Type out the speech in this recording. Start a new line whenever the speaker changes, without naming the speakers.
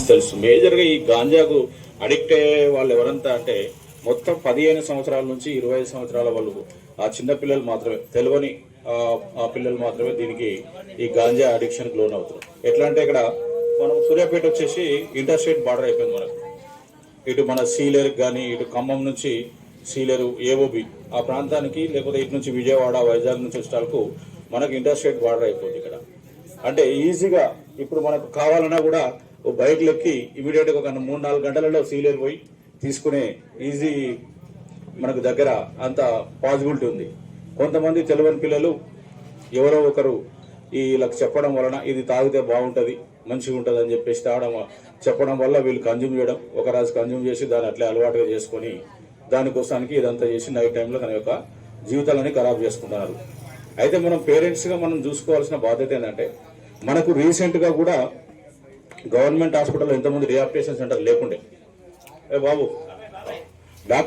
తెలుసు మేజర్గా ఈ గాంజాకు అడిక్ట్ అయ్యే వాళ్ళు ఎవరంతా అంటే మొత్తం 15 సంవత్సరాల నుంచి 25 సంవత్సరాల వాళ్ళు ఆ చిన్న పిల్లలు మాత్రమే తెలియని ఆ పిల్లలు మాత్రమే దీనికి ఈ గాంజా అడిక్షన్కి లోన్ అవుతారు. ఎట్లా అంటే ఇక్కడ మనం సూర్యాపేట వచ్చేసి ఇంటర్ స్టేట్ బార్డర్ అయిపోయింది మనకు. ఇటు మన సీలేరుకి కానీ ఇటు ఖమ్మం నుంచి సీలేరు ఏఓబి ఆ ప్రాంతానికి లేకపోతే ఇటు నుంచి విజయవాడ వైజాగ్ నుంచి వచ్చేటాలకు మనకు ఇంటర్ స్టేట్ బార్డర్ అయిపోతుంది ఇక్కడ. అంటే ఈజీగా ఇప్పుడు మనకు కావాలన్నా కూడా బైక్లు ఎక్కి ఇమీడియట్గా ఒక 3-4 గంటలలో సీలేరు పోయి తీసుకునే ఈజీ మనకు దగ్గర అంత పాసిబిలిటీ ఉంది. కొంతమంది తెలియని పిల్లలు ఎవరో ఒకరు వీళ్ళకి చెప్పడం వలన ఇది తాగితే బాగుంటుంది మంచిగా ఉంటుంది అని చెప్పేసి చెప్పడం వల్ల వీళ్ళు కన్జ్యూమ్ చేయడం, ఒక రాజు కన్జ్యూమ్ చేసి దాన్ని అట్లే అలవాటుగా చేసుకొని దానికోసానికి ఇదంతా చేసి నైట్ టైంలో తన యొక్క జీవితాలని ఖరాబ్ చేసుకుంటున్నారు. అయితే మనం పేరెంట్స్గా మనం చూసుకోవాల్సిన బాధ్యత ఏంటంటే మనకు రీసెంట్గా కూడా గవర్నమెంట్ హాస్పిటల్లో ఎంతమంది రిహాబిలిటేషన్ సెంటర్ లేకుండే బాబు